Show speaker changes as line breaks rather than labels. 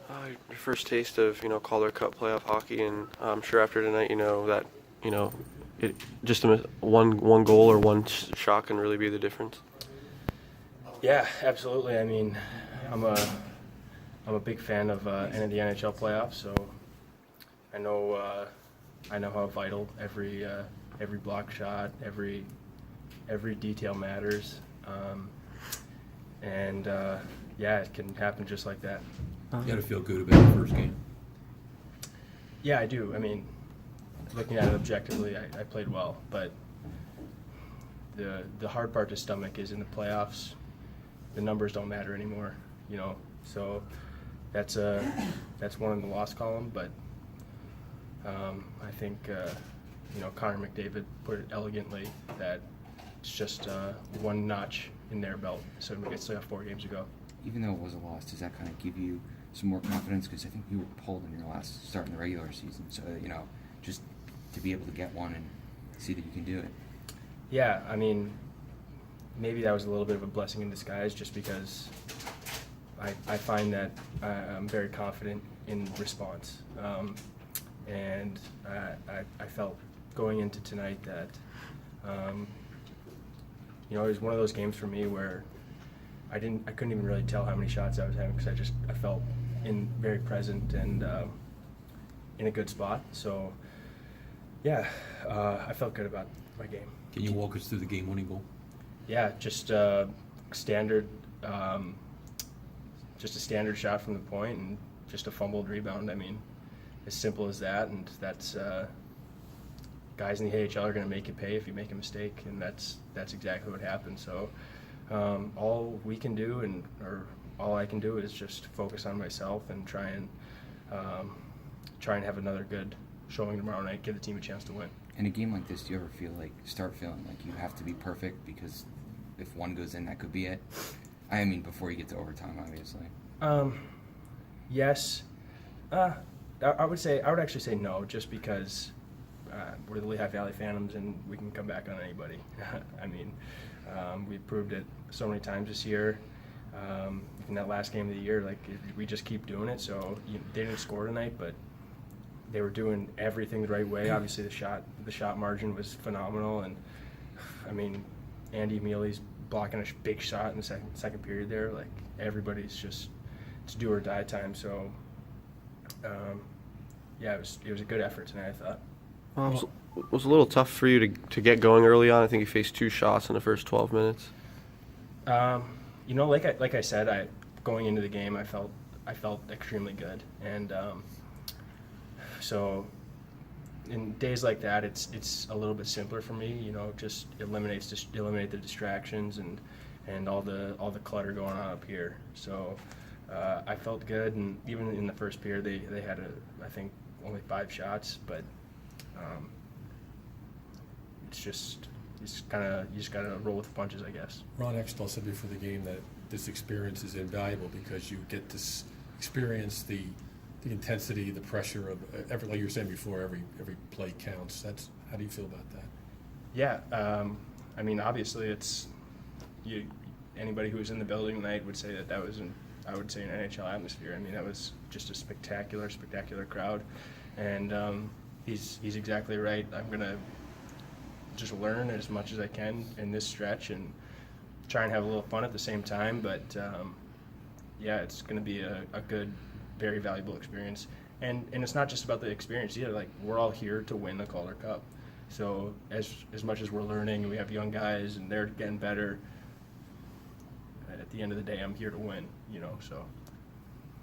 Your first taste of Calder Cup playoff hockey, and I'm sure after tonight that you know it just one goal or one shot can really be the difference.
Yeah, absolutely. I mean, I'm a I'm a big fan of the NHL playoffs, so I know I know how vital every block shot, every detail matters, and yeah, it can happen just like that.
You got to feel good about the first game.
Yeah, I do. I mean, looking at it objectively, I played well, but the hard part to stomach is in the playoffs, the numbers don't matter anymore, So that's one in the loss column, but I think Connor McDavid put it elegantly that it's just one notch in their belt, so we still have 4 games to go.
Even though it was a loss, does that kind of give you some more confidence? Because I think you were pulled in your last start in the regular season, so just to be able to get one and see that you can do it.
Yeah, I mean, maybe that was a little bit of a blessing in disguise, just because I find that I'm very confident in response, and I felt going into tonight that it was one of those games for me where I couldn't even really tell how many shots I was having, because I felt very present and in a good spot. So yeah, I felt good about my game.
Can you walk us through the game-winning goal?
Yeah, just standard, just a standard shot from the point and just a fumbled rebound. I mean, as simple as that, and that's guys in the AHL are going to make you pay if you make a mistake, and that's exactly what happened. So all we can do, or all I can do, is just focus on myself and try and have another good showing tomorrow night, give the team a chance to win.
In a game like this, do you ever start feeling like you have to be perfect, because if one goes in, that could be it? I mean, before you get to overtime, obviously.
Yes. I would actually say no, just because we're the Lehigh Valley Phantoms and we can come back on anybody. I mean, we've proved it so many times this year. In that last game of the year, we just keep doing it. So they didn't score tonight, but they were doing everything the right way. Obviously, the shot margin was phenomenal, and I mean, Andy Mealy's blocking a big shot in the second period there. Everybody's just, it's do or die time. So yeah, it was a good effort tonight, I thought.
It was a little tough for you to get going early on. I think you faced 2 shots in the first 12 minutes.
Like I said, going into the game, I felt extremely good, and so in days like that, it's a little bit simpler for me. Just eliminate the distractions and all the clutter going on up here. So I felt good, and even in the first period, they had I think only 5 shots, but it's just you just gotta roll with the punches, I guess.
Ron Extall said before the game that this experience is invaluable because you get to experience the intensity, the pressure of like you were saying before, every play counts. How do you feel about that?
Yeah, I mean, obviously, anybody who was in the building tonight would say that was an NHL atmosphere. I mean, that was just a spectacular crowd, and he's exactly right. I'm gonna just learn as much as I can in this stretch and try and have a little fun at the same time. But yeah, it's going to be a good, very valuable experience. And it's not just about the experience either. We're all here to win the Calder Cup. So as much as we're learning and we have young guys and they're getting better, at the end of the day, I'm here to win. So